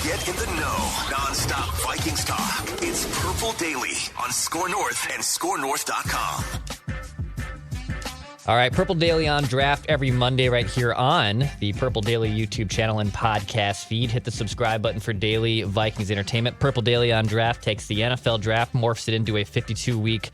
Get in the know. Non-stop Vikings talk. It's Purple Daily on Score North and ScoreNorth.com. All right, Purple Daily on draft every Monday right here on the Purple Daily YouTube channel and podcast feed. Hit the subscribe button for daily Vikings entertainment. Purple Daily on draft takes the NFL draft, morphs it into a 52-week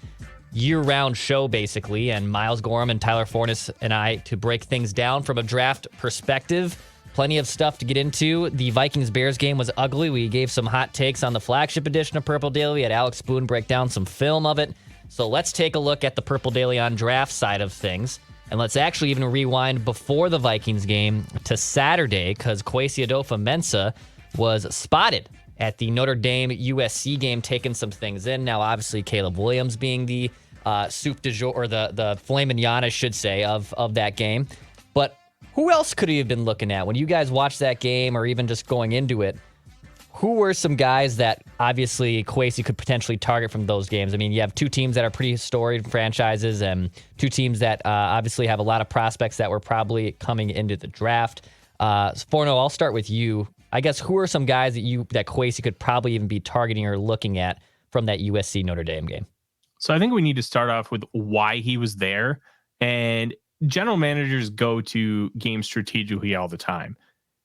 year-round show, basically, and Miles Gorham and Tyler Fornes and I to break things down from a draft perspective. Plenty of stuff to get into. The Vikings-Bears game was ugly. We gave some hot takes on the flagship edition of Purple Daily. We had Alex Spoon break down some film of it. So let's take a look at the Purple Daily on draft side of things. And let's actually even rewind before the Vikings game to Saturday, because Kwesi Adofo-Mensah was spotted at the Notre Dame USC game, taking some things in. Now, obviously, Caleb Williams being the soup du jour, or the filet mignon, I should say, of that game. But who else could he have been looking at? When you guys watched that game, or even just going into it, who were some guys that obviously Quesi could potentially target from those games? I mean, you have two teams that are pretty storied franchises and two teams that obviously have a lot of prospects that were probably coming into the draft. Forno, I'll start with you. I guess who are some guys that Quesi could probably even be targeting or looking at from that USC-Notre Dame game? So I think we need to start off with why he was there. And general managers go to games strategically all the time.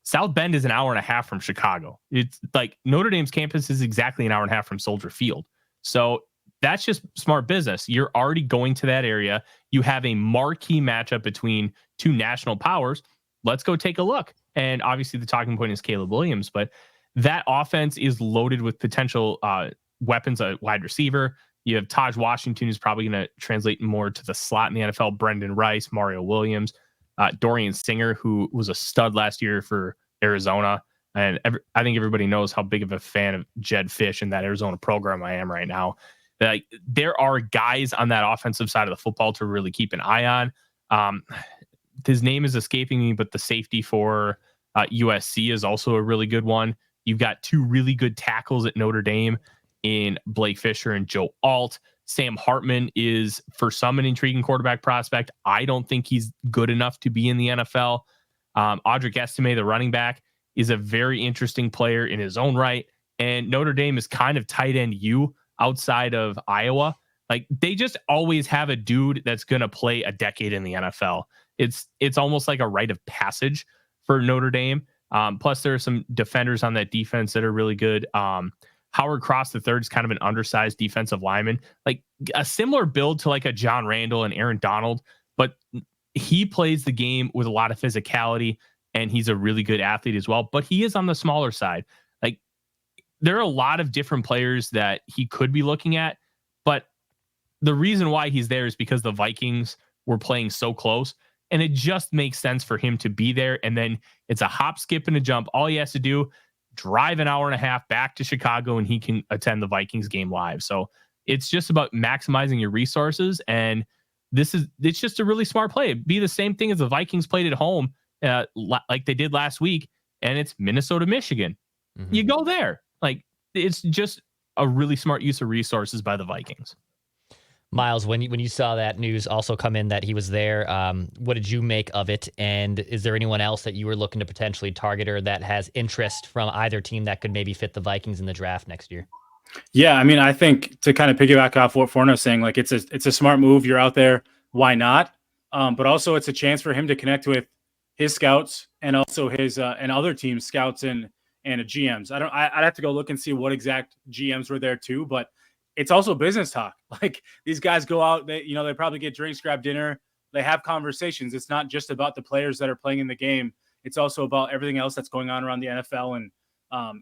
South Bend is an hour and a half from Chicago. It's like Notre Dame's campus is exactly an hour and a half from Soldier Field. So that's just smart business. You're already going to that area. You have a marquee matchup between two national powers. Let's go take a look. And obviously the talking point is Caleb Williams, but that offense is loaded with potential weapons at wide receiver. You have Taj Washington, who's probably going to translate more to the slot in the NFL, Brendan Rice, Mario Williams, Dorian Singer, who was a stud last year for Arizona. And I think everybody knows how big of a fan of Jed Fish and that Arizona program I am right now. Like, there are guys on that offensive side of the football to really keep an eye on. His name is escaping me, but the safety for USC is also a really good one. You've got two really good tackles at Notre Dame in Blake Fisher and Joe Alt. Sam Hartman is, for some, an intriguing quarterback prospect. I don't think he's good enough to be in the NFL. Audric Estime, the running back, is a very interesting player in his own right. And Notre Dame is kind of tight end outside of Iowa. Like, they just always have a dude that's going to play a decade in the NFL. It's almost like a rite of passage for Notre Dame. Plus, there are some defenders on that defense that are really good. Howard Cross III is kind of an undersized defensive lineman, like a similar build to like a John Randall and Aaron Donald, but he plays the game with a lot of physicality, and he's a really good athlete as well, but he is on the smaller side. Like, there are a lot of different players that he could be looking at, but the reason why he's there is because the Vikings were playing so close, and it just makes sense for him to be there. And then it's a hop, skip, and a jump. All he has to do, drive an hour and a half back to Chicago, and he can attend the Vikings game live. So it's just about maximizing your resources. And it's just a really smart play. It'd be the same thing as the Vikings played at home, like they did last week, and it's Minnesota, Michigan. Mm-hmm. You go there. Like, it's just a really smart use of resources by the Vikings. Miles, when you saw that news also come in that he was there, what did you make of it? And is there anyone else that you were looking to potentially target or that has interest from either team that could maybe fit the Vikings in the draft next year? Yeah, I mean, I think to kind of piggyback off what Forno's saying, like, it's a smart move. You're out there, why not? But also it's a chance for him to connect with his scouts and also his and other teams' scouts and GMs. I'd have to go look and see what exact GMs were there too, but it's also business talk. Like, these guys go out, they probably get drinks, grab dinner, they have conversations. It's not just about the players that are playing in the game. It's also about everything else that's going on around the NFL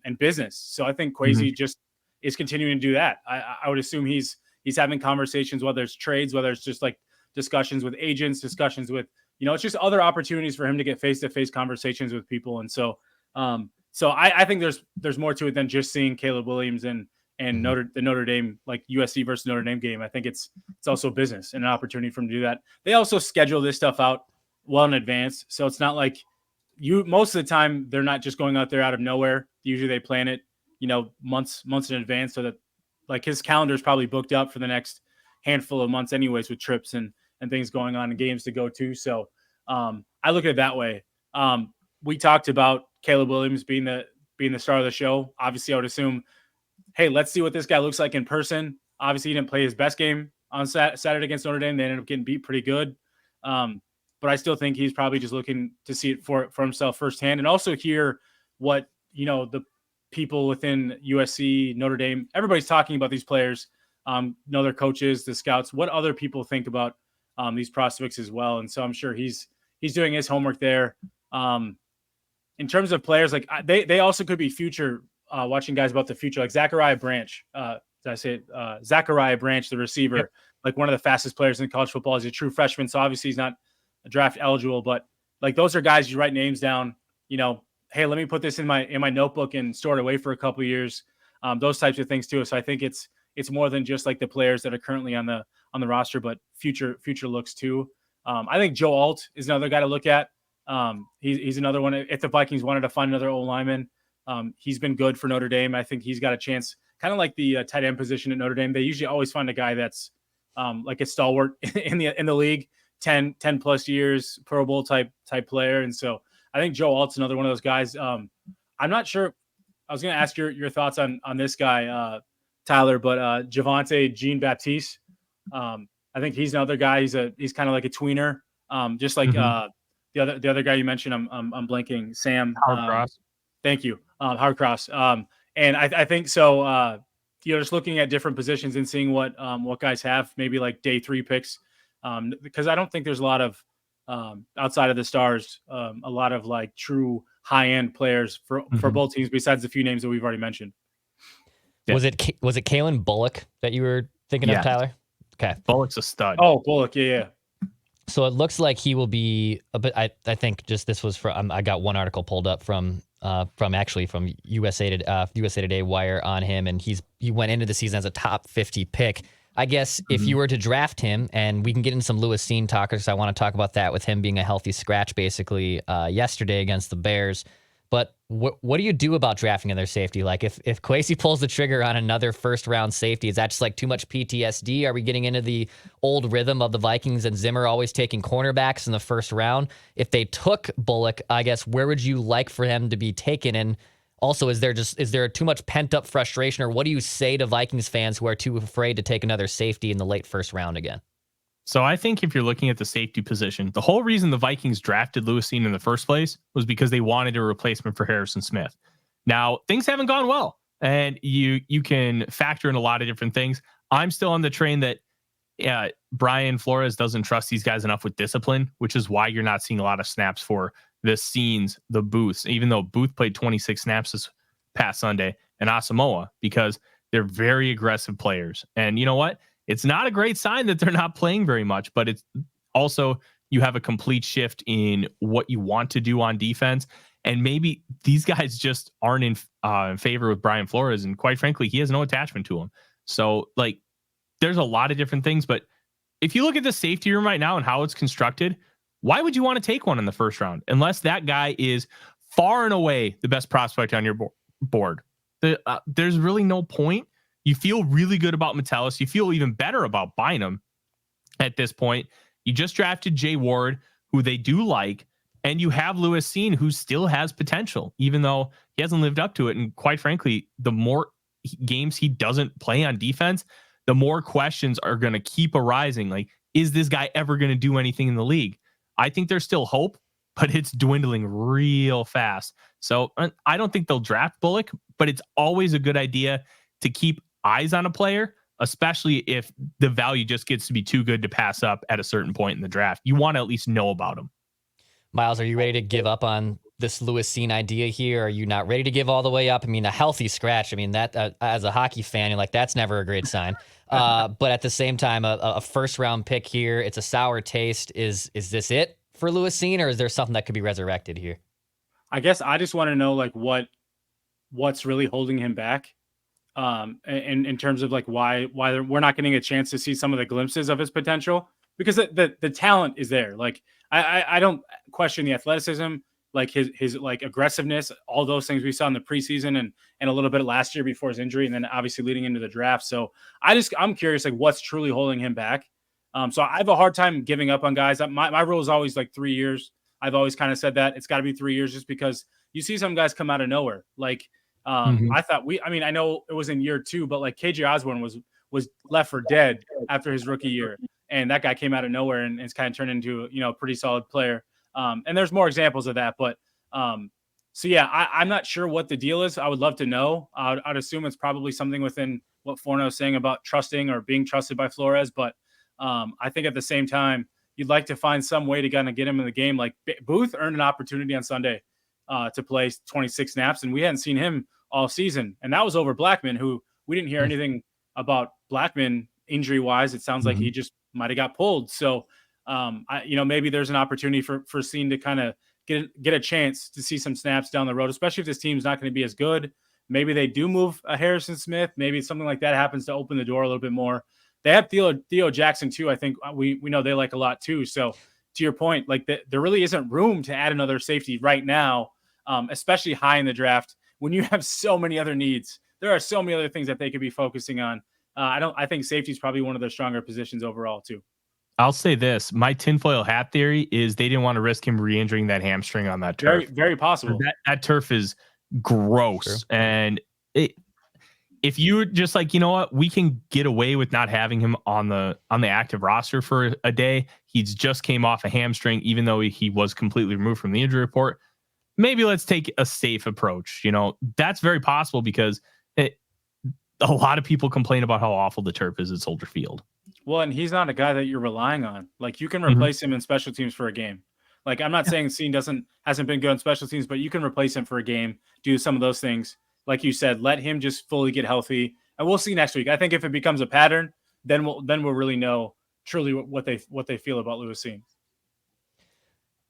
and business. So I think Quesi just is continuing to do that. I would assume he's having conversations, whether it's trades, whether it's just like discussions with agents, discussions with, it's just other opportunities for him to get face-to-face conversations with people. And so I think there's more to it than just seeing Caleb Williams and the Notre Dame, like USC versus Notre Dame game. I think it's also business and an opportunity for him to do that. They also schedule this stuff out well in advance. So it's not like most of the time they're not just going out there out of nowhere. Usually they plan it, months in advance, so that, like, his calendar is probably booked up for the next handful of months anyways, with trips and things going on and games to go to. So I look at it that way. We talked about Caleb Williams being being the star of the show. Obviously, I would assume, hey, let's see what this guy looks like in person. Obviously, he didn't play his best game on Saturday against Notre Dame. They ended up getting beat pretty good. But I still think he's probably just looking to see it for himself firsthand, and also hear what, the people within USC, Notre Dame, everybody's talking about these players, their coaches, the scouts, what other people think about these prospects as well. And so I'm sure he's doing his homework there. In terms of players, like they also could be future, watching guys about the future, like Zachariah Branch. Did I say it? Zachariah Branch, the receiver, yep. Like one of the fastest players in college football. He's a true freshman, so obviously he's not draft eligible, but like those are guys you write names down, hey, let me put this in my notebook and store it away for a couple of years. Those types of things too. So I think it's more than just like the players that are currently on the roster, but future looks too. I think Joe Alt is another guy to look at. He's another one. If the Vikings wanted to find another O lineman, he's been good for Notre Dame. I think he's got a chance, kind of like the tight end position at Notre Dame. They usually always find a guy that's like a stalwart in the league, 10 plus years, Pro Bowl type player. And so I think Joe Alt's another one of those guys. I'm not sure. I was going to ask your thoughts on this guy, Tyler, but Javonte Jean-Baptiste. I think he's another guy. He's kind of like a tweener, just like the other guy you mentioned. I'm blanking. Sam Howard Cross. Thank you, Howard Cross. And I think so. Just looking at different positions and seeing what guys have, maybe like day 3 picks, because I don't think there's a lot of outside of the stars, a lot of like true high end players for both teams besides the few names that we've already mentioned. Yeah. Was it Kalen Bullock that you were thinking of, Tyler? Okay, Bullock's a stud. Oh, Bullock, yeah. So it looks like he will be a bit. I think just this was from. I got one article pulled up from USA Today Wire on him, and he went into the season as a top 50 pick. I guess if you were to draft him, and we can get into some Lewis Cine talk, because I want to talk about that with him being a healthy scratch basically yesterday against the Bears. But what do you do about drafting another safety? Like if Quesi pulls the trigger on another first round safety, is that just like too much PTSD? Are we getting into the old rhythm of the Vikings and Zimmer always taking cornerbacks in the first round? If they took Bullock, I guess where would you like for him to be taken? And also, is there too much pent up frustration, or what do you say to Vikings fans who are too afraid to take another safety in the late first round again? So I think if you're looking at the safety position, the whole reason the Vikings drafted Lewis Cine in the first place was because they wanted a replacement for Harrison Smith. Now, things haven't gone well, and you can factor in a lot of different things. I'm still on the train that Brian Flores doesn't trust these guys enough with discipline, which is why you're not seeing a lot of snaps for the Cines, the Booths, even though Booth played 26 snaps this past Sunday, and Asamoah, because they're very aggressive players. And you know what? It's not a great sign that they're not playing very much, but it's also you have a complete shift in what you want to do on defense. And maybe these guys just aren't in favor with Brian Flores. And quite frankly, he has no attachment to him. So like there's a lot of different things. But if you look at the safety room right now and how it's constructed, why would you want to take one in the first round unless that guy is far and away the best prospect on your board? There's really no point. You feel really good about Metellus. You feel even better about Bynum at this point. You just drafted Jay Ward, who they do like, and you have Lewis Cine, who still has potential, even though he hasn't lived up to it. And quite frankly, the more games he doesn't play on defense, the more questions are going to keep arising. Like, is this guy ever going to do anything in the league? I think there's still hope, but it's dwindling real fast. So I don't think they'll draft Bullock, but it's always a good idea to keep eyes on a player, especially if the value just gets to be too good to pass up at a certain point in the draft. You want to at least know about him. Miles, are you ready to give up on this Lewis Cine idea here? Are you not ready to give all the way up? I mean, a healthy scratch. I mean, that as a hockey fan, you're like, that's never a great sign. But at the same time, a first round pick here, it's a sour taste. Is this it for Lewis Cine, or is there something that could be resurrected here? I guess I just want to know like what's really holding him back. In terms of like why we're not getting a chance to see some of the glimpses of his potential, because the talent is there. Like I don't question the athleticism, like his like aggressiveness, all those things we saw in the preseason and a little bit last year before his injury, and then obviously leading into the draft. So I'm curious like what's truly holding him back. So I have a hard time giving up on guys. My rule is always like 3 years. I've always kind of said that it's got to be 3 years, just because you see some guys come out of nowhere. Like I thought I know it was in year 2, but like KJ Osborne was left for dead after his rookie year. And that guy came out of nowhere and it's kind of turned into, a pretty solid player. And there's more examples of that, but so yeah, I'm not sure what the deal is. I would love to know. I'd assume it's probably something within what Forno is saying about trusting or being trusted by Flores. But I think at the same time, you'd like to find some way to kind of get him in the game. Like Booth earned an opportunity on Sunday to play 26 snaps, and we hadn't seen him all season. And that was over Blackman, who we didn't hear anything about Blackman injury wise. It sounds like he just might've got pulled. So maybe there's an opportunity for Cine to kind of get a chance to see some snaps down the road, especially if this team's not going to be as good. Maybe they do move a Harrison Smith. Maybe something like that happens to open the door a little bit more. They have Theo Jackson too. I think we know they like a lot too. So to your point, like there really isn't room to add another safety right now, especially high in the draft when you have so many other needs. There are so many other things that they could be focusing on. I think safety is probably one of their stronger positions overall too. I'll say this. My tinfoil hat theory is they didn't want to risk him re-injuring that hamstring on that turf. Very, very possible. That turf is gross. Sure. And if you just like, we can get away with not having him on the active roster for a day. He's just came off a hamstring, even though he was completely removed from the injury report. Maybe let's take a safe approach. That's very possible because a lot of people complain about how awful the turf is at Soldier Field. Well, and he's not a guy that you're relying on. Like you can replace him in special teams for a game. Like I'm not saying Cine hasn't been good on special teams, but you can replace him for a game, do some of those things. Like you said, let him just fully get healthy, and we'll see next week. I think if it becomes a pattern, then we'll really know truly what they feel about Lewis Cine.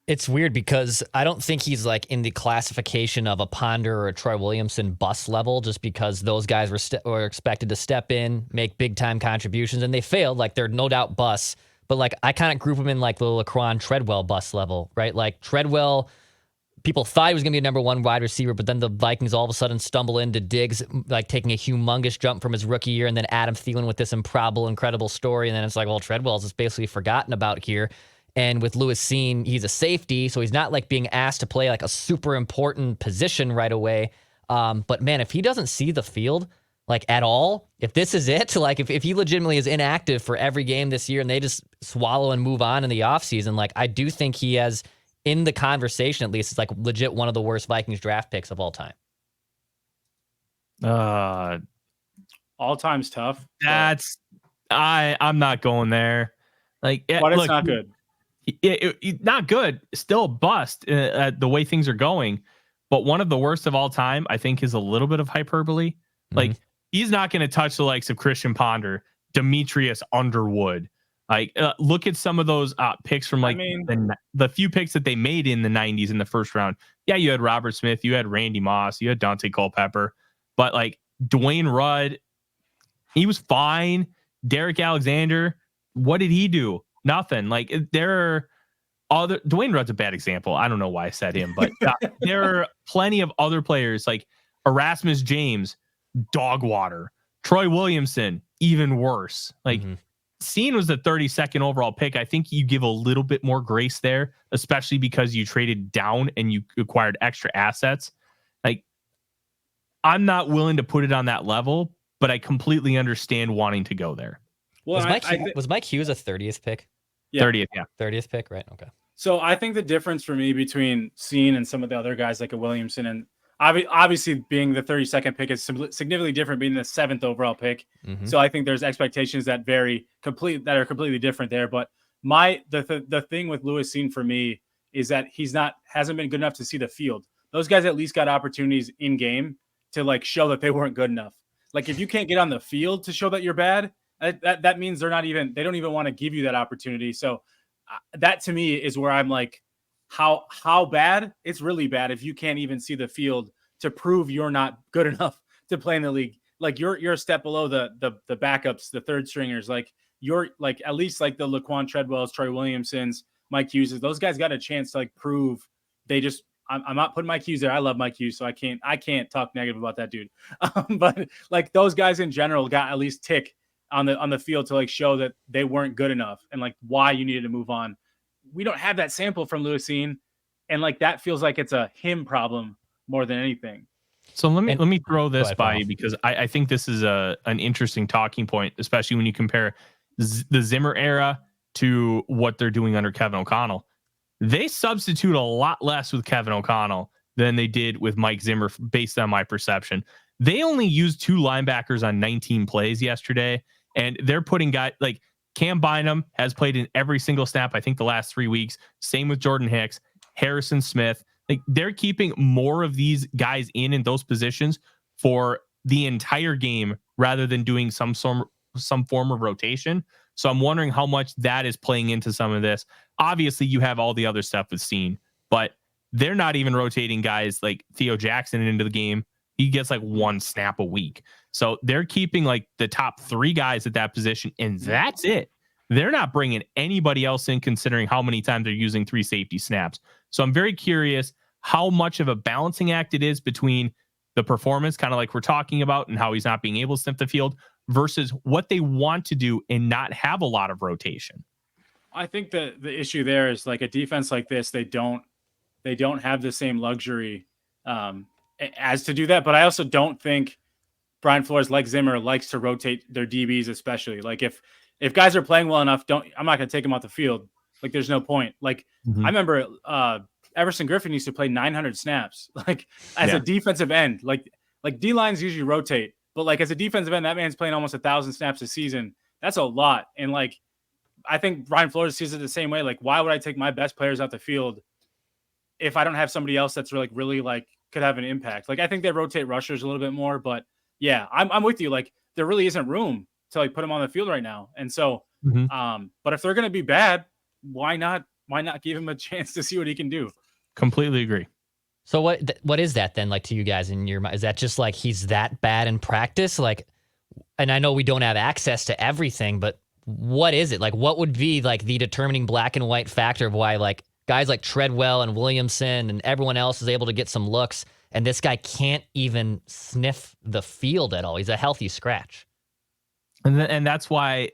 It's weird because I don't think he's like in the classification of a Ponder or a Troy Williamson bust level, just because those guys were expected to step in, make big time contributions, and they failed. Like they're no doubt busts, but like I kind of group them in like the Laquan Treadwell bust level, right? Like Treadwell, people thought he was going to be a number 1 wide receiver, but then the Vikings all of a sudden stumble into Diggs, like taking a humongous jump from his rookie year, and then Adam Thielen with this improbable, incredible story, and then it's like, well, Treadwell's just basically forgotten about here. And with Lewis Cine, he's a safety, so he's not like being asked to play like a super important position right away. But man, if he doesn't see the field like at all, if this is it, like if he legitimately is inactive for every game this year and they just swallow and move on in the offseason, like I do think he has, in the conversation at least, it's like legit one of the worst Vikings draft picks of all time. All time's tough. That's I'm not going there. Like, but it's not good. Not good. Still a bust the way things are going. But one of the worst of all time, I think, is a little bit of hyperbole. Like, he's not going to touch the likes of Christian Ponder, Demetrius Underwood. Like, look at some of those picks from the few picks that they made in the 90s in the first round. Yeah, you had Robert Smith, you had Randy Moss, you had Dante Culpepper. But like Dwayne Rudd, he was fine. Derek Alexander, what did he do? Nothing. Like there are other. Dwayne Rudd's a bad example. I don't know why I said him, but there are plenty of other players like Erasmus James, dog water. Troy Williamson, even worse. Like Cine was the 32nd overall pick. I think you give a little bit more grace there, especially because you traded down and you acquired extra assets. Like I'm not willing to put it on that level, but I completely understand wanting to go there. Well, was Mike Hughes a 30th pick? Yeah. 30th, yeah. 30th pick, right? Okay. So I think the difference for me between Cine and some of the other guys like a Williamson, and obviously being the 32nd pick is significantly different being the 7th overall pick. So I think there's expectations that are completely different there. But the thing with Lewis Cine for me is that hasn't been good enough to see the field. Those guys at least got opportunities in game to like show that they weren't good enough. Like if you can't get on the field to show that you're bad, that means they don't even want to give you that opportunity. So that to me is where I'm like, how bad? It's really bad if you can't even see the field to prove you're not good enough to play in the league. Like you're a step below the backups, the third stringers. Like you're like at least like the Laquan Treadwells, Troy Williamsons, Mike Hughes. Those guys got a chance to like prove they just. I'm not putting Mike Hughes there. I love Mike Hughes, so I can't talk negative about that dude. But like those guys in general got at least tick on the field to like show that they weren't good enough and like why you needed to move on. We don't have that sample from Lewis Cine, and like that feels like it's a him problem more than anything. So let me throw this ahead, by you, because I think this is an interesting talking point, especially when you compare the Zimmer era to what they're doing under Kevin O'Connell. They substitute a lot less with Kevin O'Connell than they did with Mike Zimmer, based on my perception. They only used 2 linebackers on 19 plays yesterday, and they're putting guys like Cam Bynum has played in every single snap, I think, the last 3 weeks. Same with Jordan Hicks, Harrison Smith. Like, they're keeping more of these guys in those positions for the entire game rather than doing some form of rotation. So I'm wondering how much that is playing into some of this. Obviously, you have all the other stuff with Cine, but they're not even rotating guys like Theo Jackson into the game. He gets like 1 snap a week. So they're keeping like the top 3 guys at that position, and that's it. They're not bringing anybody else in, considering how many times they're using 3 safety snaps. So I'm very curious how much of a balancing act it is between the performance, kind of like we're talking about, and how he's not being able to sniff the field, versus what they want to do and not have a lot of rotation. I think the issue there is, like, a defense like this, they don't have the same luxury as to do that. But I also don't think Brian Flores, like Zimmer, likes to rotate their DBs, especially. Like, if guys are playing well enough, I'm not going to take them off the field. Like, there's no point. Like, I remember Everson Griffin used to play 900 snaps, like, as a defensive end. Like D-lines usually rotate, but like as a defensive end, that man's playing almost 1,000 snaps a season. That's a lot. And like, I think Brian Flores sees it the same way. Like, why would I take my best players out the field if I don't have somebody else that's really like could have an impact? Like, I think they rotate rushers a little bit more, but yeah, I'm with you. Like, there really isn't room to like put them on the field right now. And so, but if they're going to be bad, why not give him a chance to see what he can do? Completely agree. So what is that then like to you guys in your mind? Is that just like he's that bad in practice? Like, and I know we don't have access to everything, but what is it? Like, what would be like the determining black and white factor of why like guys like Treadwell and Williamson and everyone else is able to get some looks, and this guy can't even sniff the field at all? He's a healthy scratch. And that's why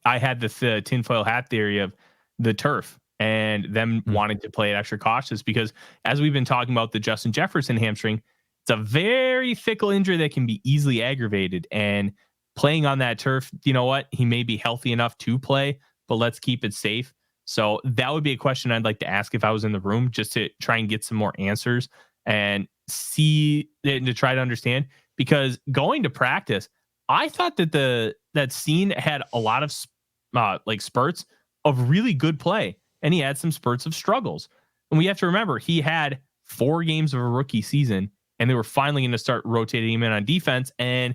I had this tinfoil hat theory of the turf and them wanting to play it extra cautious, because as we've been talking about the Justin Jefferson hamstring, it's a very fickle injury that can be easily aggravated, and playing on that turf, you know what? He may be healthy enough to play, but let's keep it safe. So that would be a question I'd like to ask if I was in the room, just to try and get some more answers and see and to try to understand, because going to practice, I thought that that Cine had a lot of like spurts of really good play, and he had some spurts of struggles. And we have to remember, he had 4 games of a rookie season, and they were finally going to start rotating him in on defense, and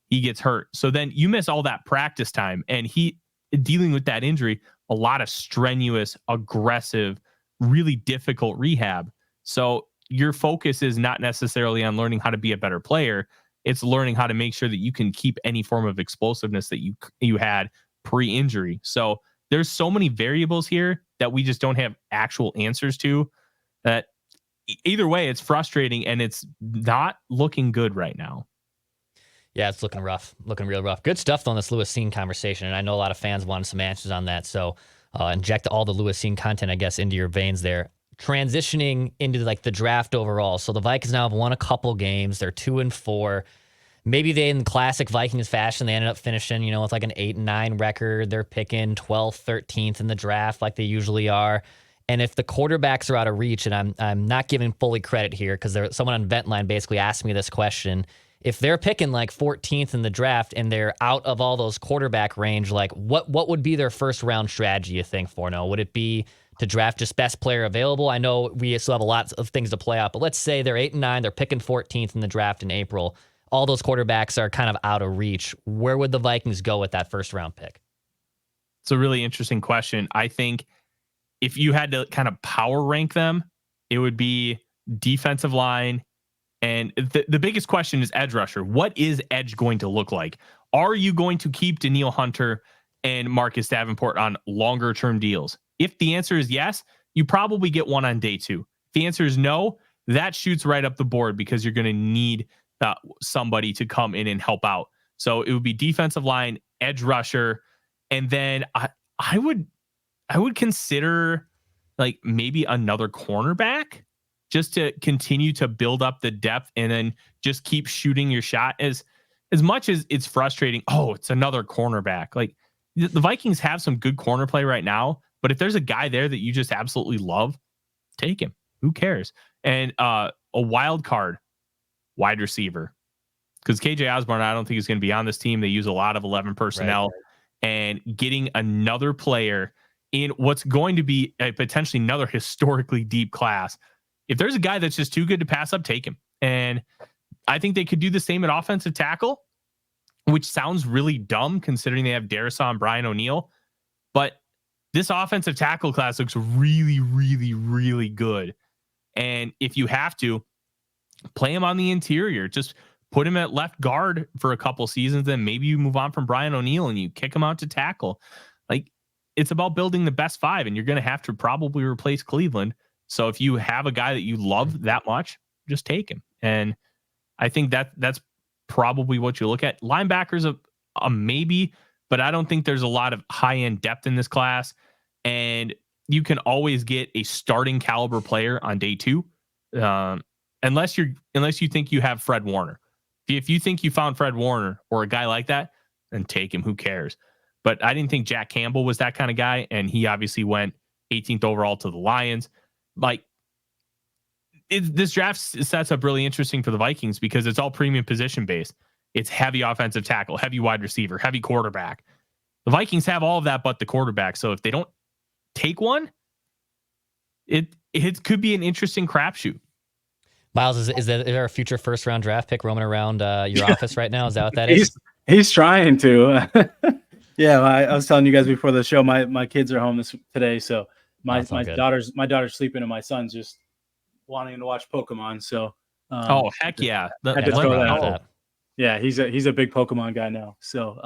he gets hurt. So then you miss all that practice time, and he dealing with that injury, a lot of strenuous, aggressive, really difficult rehab. So your focus is not necessarily on learning how to be a better player. It's learning how to make sure that you can keep any form of explosiveness that you had pre-injury. So there's so many variables here that we just don't have actual answers to. That either way, it's frustrating, and it's not looking good right now. Yeah, it's looking rough, looking real rough. Good stuff on this Lewis Cine conversation, and I know a lot of fans wanted some answers on that. So inject all the Lewis Cine content, I guess, into your veins there. Transitioning into like the draft overall. So the Vikings now have won a couple games. They're 2-4. Maybe they, in the classic Vikings fashion, they ended up finishing, with like an 8-9 record. They're picking 12th, 13th in the draft like they usually are. And if the quarterbacks are out of reach, and I'm not giving fully credit here because someone on Ventline basically asked me this question. If they're picking like 14th in the draft and they're out of all those quarterback range, like what would be their first round strategy, you think, Forno? Would it be to draft just best player available? I know we still have a lot of things to play out, but let's say they're 8-9, they're picking 14th in the draft in April. All those quarterbacks are kind of out of reach. Where would the Vikings go with that first round pick? It's a really interesting question. I think if you had to kind of power rank them, it would be defensive line. And the biggest question is edge rusher. What is edge going to look like? Are you going to keep Danielle Hunter and Marcus Davenport on longer term deals? If the answer is yes, you probably get one on day 2. If the answer is no, that shoots right up the board, because you're going to need somebody to come in and help out. So it would be defensive line, edge rusher, and then I would consider like maybe another cornerback. just to continue to build up the depth and then just keep shooting your shot. As much as it's frustrating, it's another cornerback. Like the Vikings have some good corner play right now, but if there's a guy there that you just absolutely love, take him. Who cares? And a wild card wide receiver, because KJ Osborne, I don't think is going to be on this team. They use a lot of 11 personnel, and getting another player in what's going to be a potentially another historically deep class. If there's a guy that's just too good to pass up, take him. And I think they could do the same at offensive tackle, which sounds really dumb considering they have Darrisaw and Brian O'Neill. But this offensive tackle class looks really, really, really good. And if you have to, play him on the interior. Just put him at left guard for a couple seasons, then maybe you move on from Brian O'Neill and you kick him out to tackle. Like, it's about building the best five, and you're going to have to probably replace Cleveland. So if you have a guy that you love that much, just take him. And I think that's probably what you look at. Linebackers a maybe, but I don't think there's a lot of high-end depth in this class. And you can always get a starting caliber player on day two, unless you think you have Fred Warner. If you think you found Fred Warner or a guy like that, then take him. Who cares? But I didn't think Jack Campbell was that kind of guy, and he obviously went 18th overall to the Lions. Like, this draft sets up really interesting for the Vikings because it's all premium position based. It's heavy offensive tackle, heavy wide receiver, heavy quarterback. The Vikings have all of that but the quarterback. So if they don't take one, it could be an interesting crapshoot. Miles, is there a future first round draft pick roaming around your office right now? Is that what that is? He's trying to. Yeah, I was telling you guys before the show, my kids are home today, so my daughter's sleeping and my son's just wanting to watch Pokemon. So heck yeah. Yeah, he's a big Pokemon guy now. So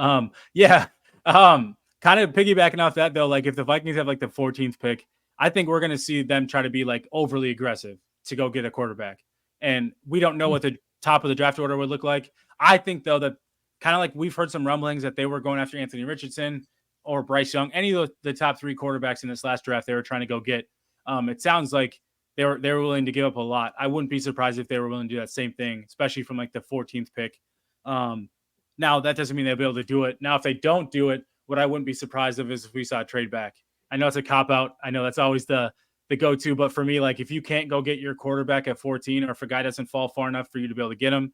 kind of piggybacking off that though, like if the Vikings have like the 14th pick, I think we're gonna see them try to be like overly aggressive to go get a quarterback. And we don't know what the top of the draft order would look like. I think though that kind of like we've heard some rumblings that they were going after Anthony Richardson or Bryce Young, any of the top three quarterbacks in this last draft they were trying to go get. It sounds like they were willing to give up a lot. I wouldn't be surprised if they were willing to do that same thing, especially from like the 14th pick. Now that doesn't mean they'll be able to do it. Now, if they don't do it, what I wouldn't be surprised of is if we saw a trade back. I know it's a cop out. I know that's always the go-to, but for me, like if you can't go get your quarterback at 14, or if a guy doesn't fall far enough for you to be able to get him,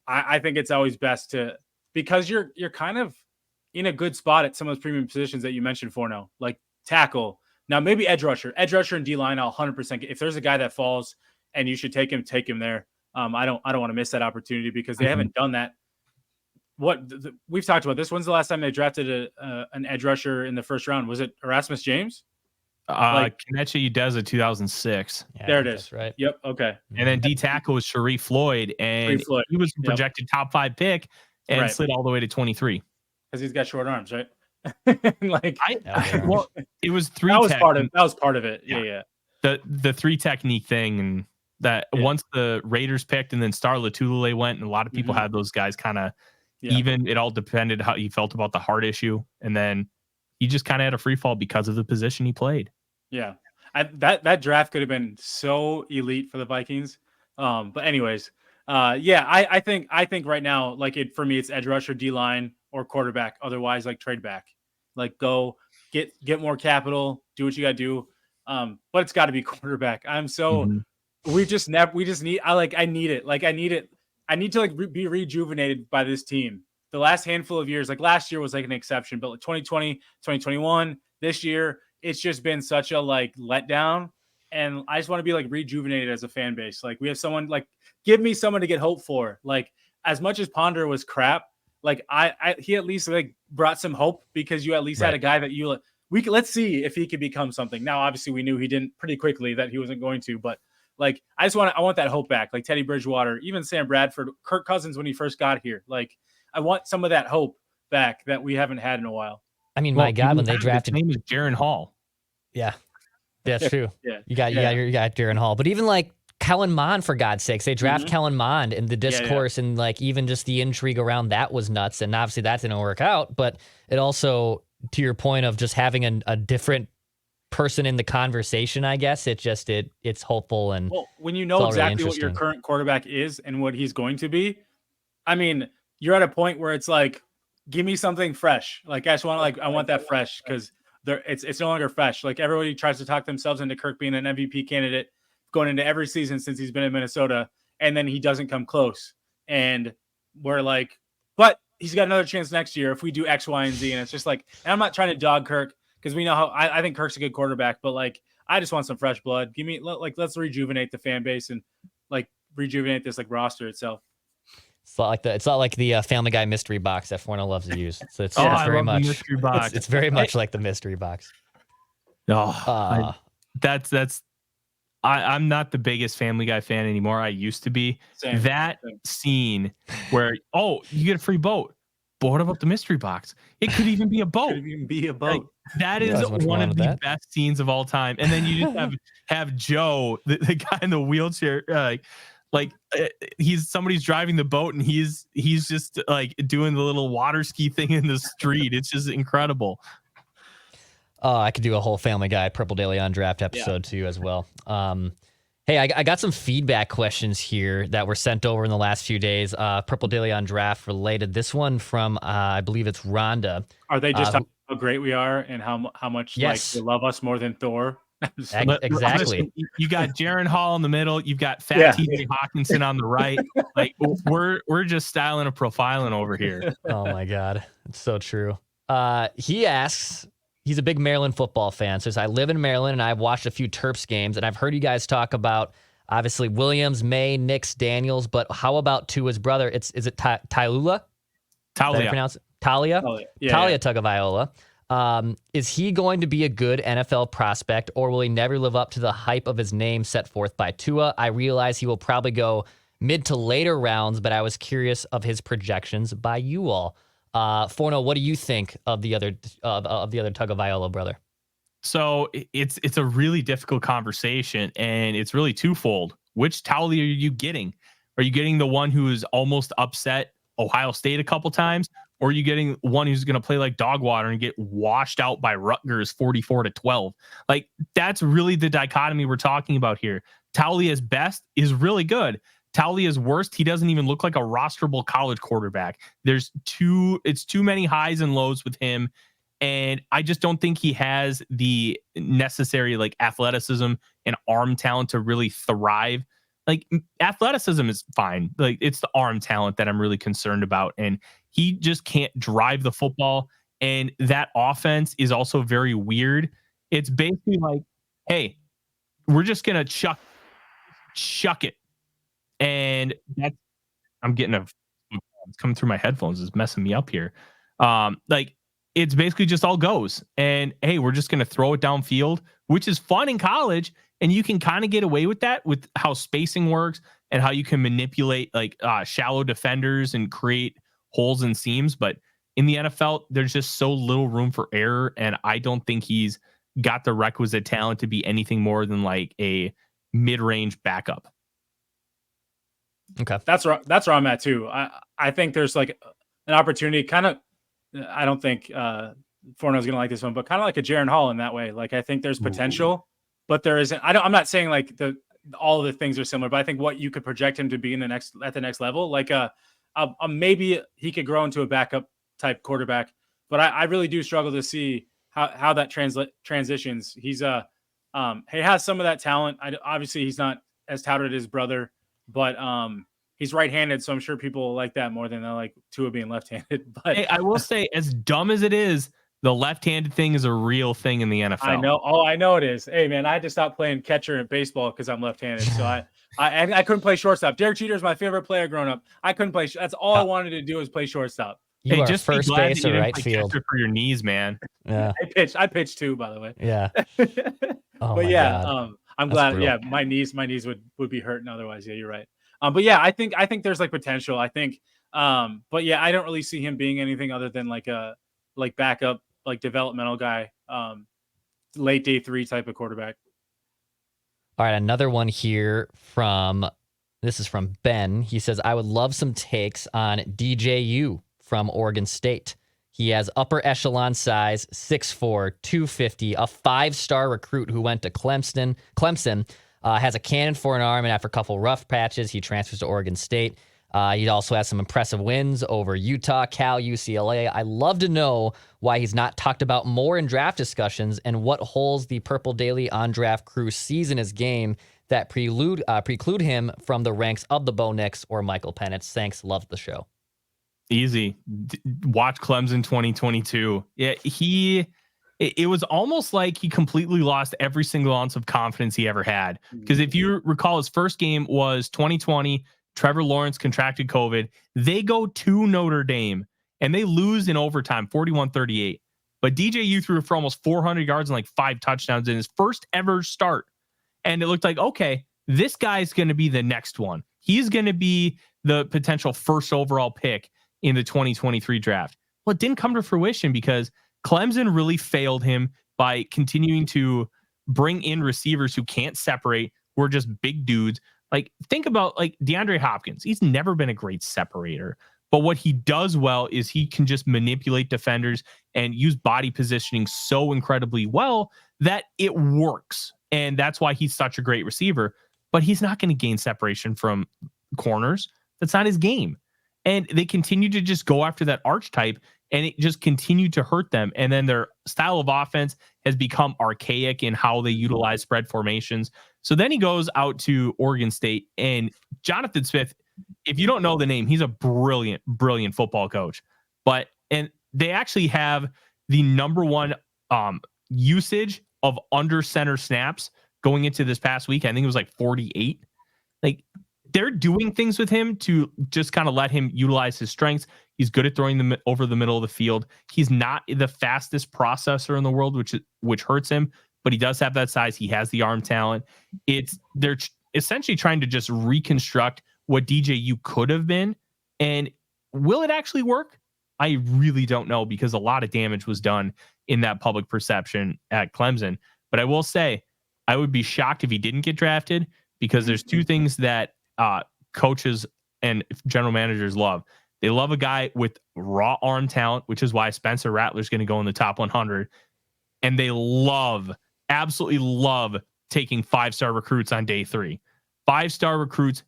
I think it's always best to, because you're kind of in a good spot at some of those premium positions that you mentioned for now, like tackle. Now maybe edge rusher and D-line. I'll 100%. If there's a guy that falls and you should take him there. I don't want to miss that opportunity because they haven't done that. We've talked about this. When's the last time they drafted an edge rusher in the first round? Was it Erasmus James? Kenichi Udeza 2006. Yeah, there it is. Right. Yep. Okay. And then D tackle was Sharif Floyd, and he was a projected top 5 pick and slid all the way to 23 because he's got short arms, right? It was three. That was part of it. Yeah. The three technique thing, and that once the Raiders picked, and then Star Latulele went, and a lot of people had those guys kind of even. It all depended how he felt about the heart issue, and then he just kind of had a free fall because of the position he played. Yeah, that draft could have been so elite for the Vikings. But anyways, I think right now, like for me, it's edge rusher, D-line, or quarterback. Otherwise, like trade back, like go get more capital, do what you got to do. But it's got to be quarterback. I'm so we just need. I need it. Like I need it. I need to like be rejuvenated by this team. The last handful of years, like last year was like an exception, but like 2020, 2021, this year, it's just been such a like letdown. And I just want to be like rejuvenated as a fan base. Like we have someone, like give me someone to get hope for. Like as much as Ponder was crap, like he at least like brought some hope because you at least had a guy that let's see if he could become something. Now, obviously we knew he didn't pretty quickly that he wasn't going to, but like, I want that hope back. Like Teddy Bridgewater, even Sam Bradford, Kirk Cousins, when he first got here, like I want some of that hope back that we haven't had in a while. I mean, my God, when they drafted, his name is Jaron Hall. Yeah, that's true. Yeah. You got Jaron Hall, but even like Kellen Mond, for God's sakes, they draft Kellen Mond, and the discourse and like even just the intrigue around that was nuts. And obviously that didn't work out, but it also, to your point of just having a different person in the conversation, I guess. It's hopeful. And well, when you know really exactly what your current quarterback is and what he's going to be, I mean, you're at a point where it's like, give me something fresh. Like, I want that fresh, because it's no longer fresh. Like, everybody tries to talk themselves into Kirk being an MVP candidate going into every season since he's been in Minnesota, and then he doesn't come close. And we're like, but he's got another chance next year if we do X, Y, and Z. And it's just like, and I'm not trying to dog Kirk, because we know how I think Kirk's a good quarterback, but like, I just want some fresh blood. Let's rejuvenate the fan base and like rejuvenate this like roster itself. It's not like the Family Guy mystery box that Forno loves to use. So it's very much the mystery box. It's very much like the mystery box. I'm not the biggest Family Guy fan anymore. I used to be. Same. That scene where you get a free boat. But what about the mystery box? It could even be a boat. Like, that is one of the best scenes of all time. And then you just have Joe, the guy in the wheelchair, somebody's driving the boat and he's just like doing the little water ski thing in the street. It's just incredible. I could do a whole Family Guy Purple Daily on Draft episode too as well. Hey, I got some feedback questions here that were sent over in the last few days. Purple Daily on Draft related. This one from I believe it's Rhonda. Are they just how great we are and how much like they love us more than Thor? Exactly. You got Jaron Hall in the middle. You've got Fat TJ Hawkinson on the right. Like we're just styling and profiling over here. Oh my God, it's so true. He asks. He's a big Maryland football fan. Says, I live in Maryland and I've watched a few Terps games and I've heard you guys talk about obviously Williams, May, Nix, Daniels, but how about Tua's brother? Is it Talia? Talia. Talia Tagovailoa. Is he going to be a good NFL prospect, or will he never live up to the hype of his name set forth by Tua? I realize he will probably go mid to later rounds, but I was curious of his projections by you all. Forno, what do you think of the other Tagovailoa brother? So it's a really difficult conversation, and it's really twofold. Which Talia are you getting? Are you getting the one who is almost upset Ohio State a couple times, or are you getting one who's going to play like dog water and get washed out by Rutgers 44-12? Like, that's really the dichotomy we're talking about here. Talia's best is really good. Talia's worst, he doesn't even look like a rosterable college quarterback. It's too many highs and lows with him. And I just don't think he has the necessary like athleticism and arm talent to really thrive. Like, athleticism is fine. Like, it's the arm talent that I'm really concerned about. And he just can't drive the football. And that offense is also very weird. It's basically like, hey, we're just going to chuck it. And I'm getting it's coming through my headphones. It's messing me up here. Like, it's basically just all goes. And hey, we're just going to throw it downfield, which is fun in college. And you can kind of get away with that with how spacing works and how you can manipulate like shallow defenders and create holes and seams. But in the NFL, there's just so little room for error. And I don't think he's got the requisite talent to be anything more than like a mid-range backup. Okay. That's where I'm at too. I think there's like an opportunity kind of, I don't think Forno's going to like this one, but kind of like a Jaron Hall in that way. Like, I think there's potential, but there isn't. I'm not saying like all of the things are similar, but I think what you could project him to be at the next level, like maybe he could grow into a backup type quarterback, but I really do struggle to see how that transitions. He has some of that talent. Obviously he's not as touted as his brother, but he's right-handed, so I'm sure people like that more than they like Tua being left-handed. But hey, I will say, as dumb as it is, the left-handed thing is a real thing in the NFL. I know. Oh, I know it is. Hey, man, I had to stop playing catcher in baseball because I'm left-handed. So I couldn't play shortstop. Derek Jeter is my favorite player growing up. I couldn't play. That's all I wanted to do was play shortstop. You are just first base or right field for your knees, man. Yeah, I pitched too, by the way. Yeah. But yeah, God. I'm glad. Brutal. Yeah, my knees would be hurting otherwise. Yeah, you're right. But yeah, I think there's like potential. I think, but yeah, I don't really see him being anything other than like a backup, like developmental guy, late day 3 type of quarterback. All right, another one here this is from Ben. He says, I would love some takes on DJU from Oregon State. He has upper echelon size, 6'4", 250, a 5-star recruit who went to Clemson. Has a cannon for an arm, and after a couple rough patches, he transfers to Oregon State. He also has some impressive wins over Utah, Cal, UCLA. I love to know why he's not talked about more in draft discussions and what holes the Purple Daily on draft crew sees in his game that preclude him from the ranks of the Bo Nix or Michael Penix. Thanks. Love the show. Easy. Watch Clemson 2022. Yeah, it was almost like he completely lost every single ounce of confidence he ever had. Because if you recall, his first game was 2020. Trevor Lawrence contracted COVID. They go to Notre Dame and they lose in overtime, 41-38. But DJU threw for almost 400 yards and like 5 touchdowns in his first ever start. And it looked like, okay, this guy's going to be the next one. He's going to be the potential first overall pick in the 2023 draft. Well, it didn't come to fruition because Clemson really failed him by continuing to bring in receivers who can't separate, who are just big dudes. Like, think about like DeAndre Hopkins. He's never been a great separator, but what he does well is he can just manipulate defenders and use body positioning so incredibly well that it works. And that's why he's such a great receiver, but he's not going to gain separation from corners. That's not his game. And they continue to just go after that archetype, and it just continued to hurt them. And then their style of offense has become archaic in how they utilize spread formations. So then he goes out to Oregon State, and Jonathan Smith, if you don't know the name, he's a brilliant, brilliant football coach. And they actually have the number one usage of under center snaps going into this past week. I think it was like 48. Like, they're doing things with him to just kind of let him utilize his strengths. He's good at throwing them over the middle of the field. He's not the fastest processor in the world, which hurts him, but he does have that size. He has the arm talent. They're essentially trying to just reconstruct what DJU could have been. And will it actually work? I really don't know, because a lot of damage was done in that public perception at Clemson. But I will say, I would be shocked if he didn't get drafted, because there's two things that coaches and general managers love. They love a guy with raw arm talent, which is why Spencer Rattler's going to go in the top 100. And they absolutely love taking 5-star recruits on day 3. 5-star recruits,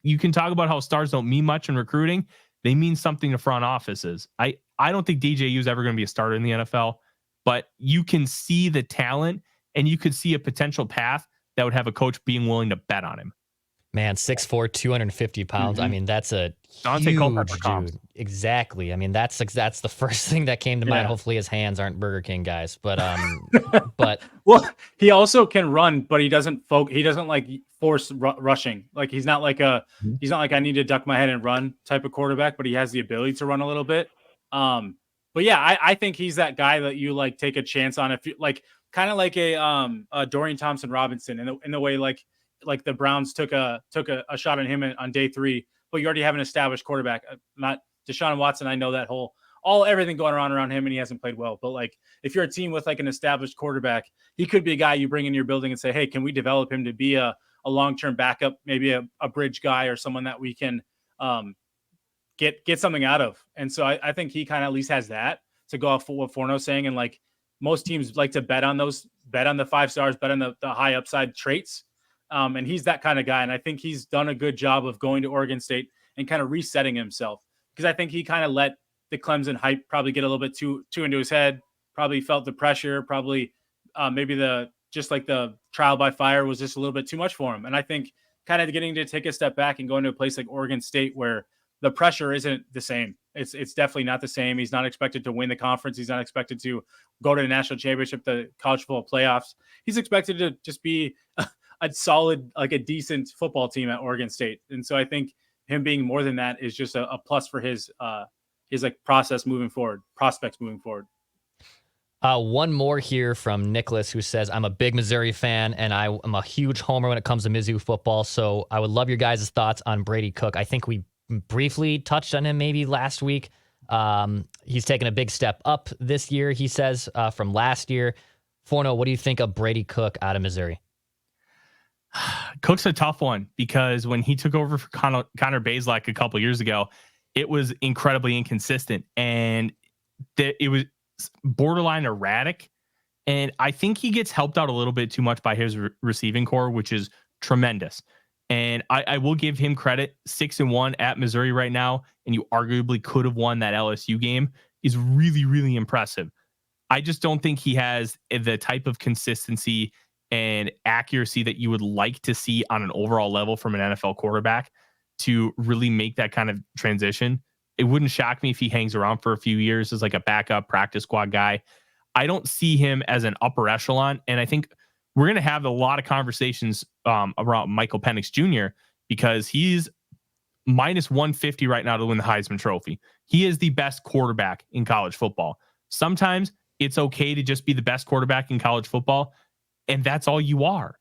you can talk about how stars don't mean much in recruiting. They mean something to front offices. I don't think DJU is ever going to be a starter in the NFL, but you can see the talent, and you could see a potential path that would have a coach being willing to bet on him. Man, 6'4", 250 pounds. I mean, that's a Dante huge dude. Exactly. I mean, that's the first thing that came to mind. Hopefully his hands aren't Burger King guys, but well, he also can run, but he doesn't like force rushing. Like, he's not like I need to duck my head and run type of quarterback, but he has the ability to run a little bit. But yeah, I think he's that guy that you like take a chance on, if you like, kind of like a Dorian Thompson-Robinson in the way like the Browns took a shot on him on day 3, but you already have an established quarterback. Not Deshaun Watson. I know that everything going around him, and he hasn't played well. But like, if you're a team with like an established quarterback, he could be a guy you bring in your building and say, hey, can we develop him to be a long-term backup, maybe a bridge guy or someone that we can get something out of. And so I think he kind of at least has that to go off what Forno's saying. And like, most teams like to bet on the 5 stars, bet on the high upside traits. And he's that kind of guy. And I think he's done a good job of going to Oregon State and kind of resetting himself, because I think he kind of let the Clemson hype probably get a little bit too into his head, probably felt the pressure, probably maybe the trial by fire was just a little bit too much for him. And I think kind of getting to take a step back and going to a place like Oregon State where the pressure isn't the same. It's definitely not the same. He's not expected to win the conference. He's not expected to go to the national championship, the college football playoffs. He's expected to just be a solid, like a decent football team at Oregon State. And so I think him being more than that is just a plus for his like prospects moving forward. One more here from Nicholas, who says, I'm a big Missouri fan, and I am a huge homer when it comes to Mizzou football. So I would love your guys' thoughts on Brady Cook. I think we briefly touched on him maybe last week. He's taken a big step up this year, he says, from last year. Forno, what do you think of Brady Cook out of Missouri? Cook's a tough one, because when he took over for Connor Bazelak a couple years ago, it was incredibly inconsistent. And that it was borderline erratic. And I think he gets helped out a little bit too much by his receiving core, which is tremendous. And I will give him credit. 6-1 at Missouri right now, and you arguably could have won that LSU game, is really, really impressive. I just don't think he has the type of consistency and accuracy that you would like to see on an overall level from an NFL quarterback to really make that kind of transition. It wouldn't shock me if he hangs around for a few years as like a backup practice squad guy. I don't see him as an upper echelon. And I think we're going to have a lot of conversations around Michael Penix Jr. because he's minus 150 right now to win the Heisman Trophy. He is the best quarterback in college football. Sometimes it's okay to just be the best quarterback in college football, and that's all you are.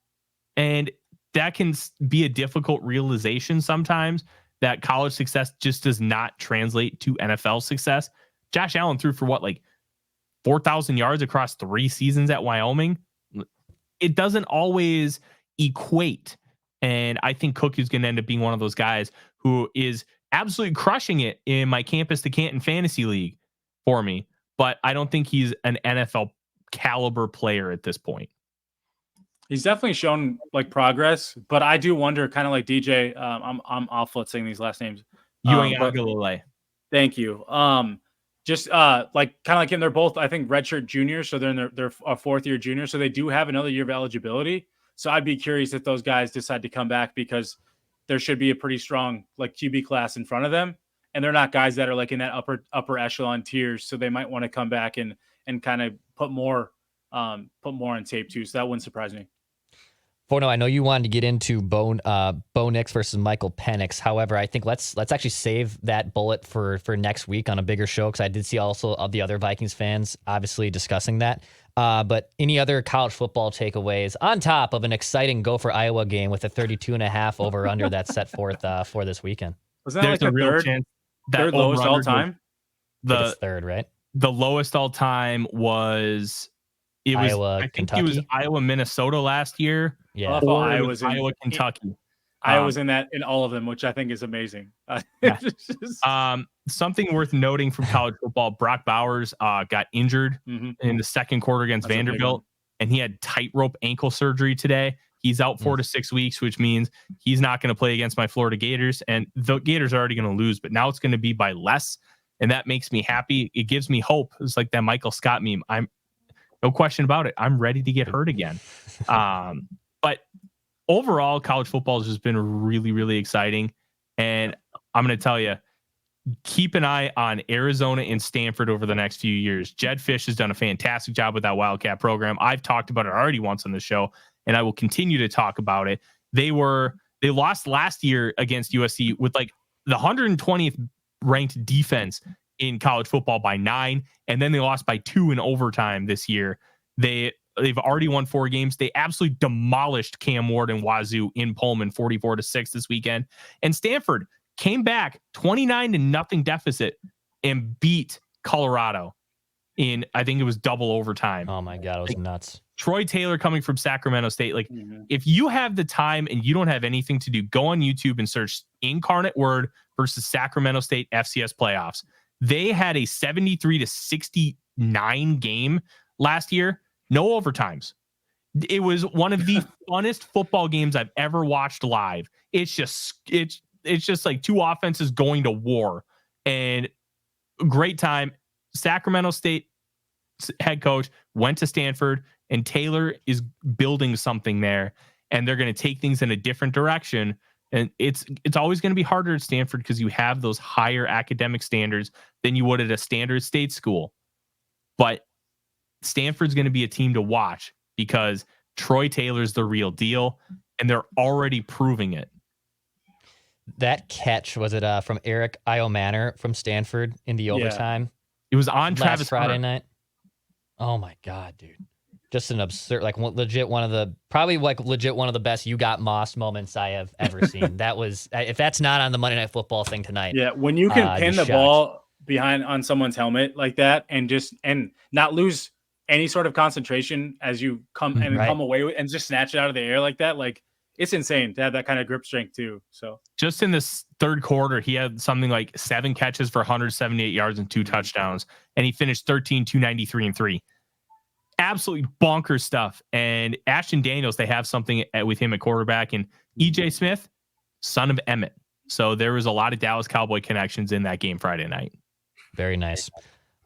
And that can be a difficult realization sometimes, that college success just does not translate to NFL success. Josh Allen threw for 4,000 yards across 3 seasons at Wyoming. It doesn't always equate. And I think Cook is going to end up being one of those guys who is absolutely crushing it in my Campus to Canton fantasy league for me. But I don't think he's an NFL caliber player at this point. He's definitely shown like progress, but I do wonder, kind of like DJ. I'm awful at saying these last names. Uiagalelei. Thank you. Just like kind of like him, they're both, I think, redshirt juniors, so they're in their fourth year junior, so they do have another year of eligibility. So I'd be curious if those guys decide to come back, because there should be a pretty strong like QB class in front of them, and they're not guys that are like in that upper echelon tiers, so they might want to come back and kind of put more on tape too. So that wouldn't surprise me. Forno, I know you wanted to get into Bo Nix versus Michael Penix. However, I think let's actually save that bullet for next week on a bigger show, because I did see also of the other Vikings fans obviously discussing that. But any other college football takeaways on top of an exciting Gopher Iowa game with a 32.5 over under that's set forth for this weekend? Was that like the third lowest all time? It's third, right? The lowest all time was Iowa, I think Kentucky? it was Iowa, Minnesota last year. Yeah. Or Iowa, Kentucky. Iowa's in all of them, which I think is amazing. Something worth noting from college football: Brock Bowers got injured in the second quarter against Vanderbilt, and he had tightrope ankle surgery today. He's out 4 to 6 weeks, which means he's not going to play against my Florida Gators, and the Gators are already going to lose, but now it's going to be by less, and that makes me happy. It gives me hope. It's like that Michael Scott meme. I'm no question about it. I'm ready to get hurt again. But overall, college football has just been really, really exciting. And I'm going to tell you, keep an eye on Arizona and Stanford over the next few years. Jed Fish has done a fantastic job with that Wildcat program. I've talked about it already once on the show, and I will continue to talk about it. They lost last year against USC with like the 120th ranked defense in college football by 9, and then they lost by 2 in overtime this year. They've already won 4 games. They absolutely demolished Cam Ward and Wazoo in Pullman 44-6 this weekend. And Stanford came back 29-0 deficit and beat Colorado in, I think it was double overtime. Oh my God, it was nuts. Troy Taylor coming from Sacramento State. Like, if you have the time and you don't have anything to do, go on YouTube and search Incarnate Word versus Sacramento State FCS playoffs. They had a 73-69 game last year. No overtimes. It was one of the funnest football games I've ever watched live. It's just like 2 offenses going to war, and great time. Sacramento State head coach went to Stanford, and Taylor is building something there, and they're going to take things in a different direction. And it's always going to be harder at Stanford because you have those higher academic standards than you would at a standard state school. But Stanford's going to be a team to watch because Troy Taylor's the real deal, and they're already proving it. That catch, was it from Eric Iomanner from Stanford in the overtime? It was on last Travis Friday Hunter. night. Oh my God, dude. Just an absurd, legit one of the best you got Moss moments I have ever seen. That was, if that's not on the Monday Night Football thing tonight. Yeah, when you can pin the ball behind on someone's helmet like that and not lose any sort of concentration as you come away with, and just snatch it out of the air like that, like it's insane to have that kind of grip strength too. So just in this third quarter, he had something like 7 catches for 178 yards and 2 touchdowns, and he finished 13, 293 and 3. Absolutely bonkers stuff. And Ashton Daniels, they have something with him at quarterback, and EJ Smith, son of Emmett. So there was a lot of Dallas Cowboy connections in that game Friday night. Very nice.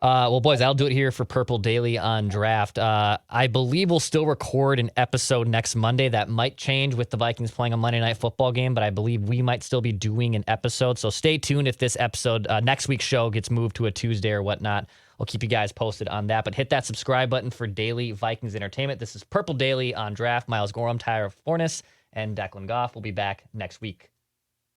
Well, boys, I'll do it here for Purple Daily on Draft. I believe we'll still record an episode next Monday. That might change with the Vikings playing a Monday Night Football game, but I believe we might still be doing an episode. So stay tuned if this episode, next week's show, gets moved to a Tuesday or whatnot. I'll keep you guys posted on that. But hit that subscribe button for daily Vikings entertainment. This is Purple Daily on Draft. Miles Gorham, Tyler Fornes, and Declan Goff will be back next week.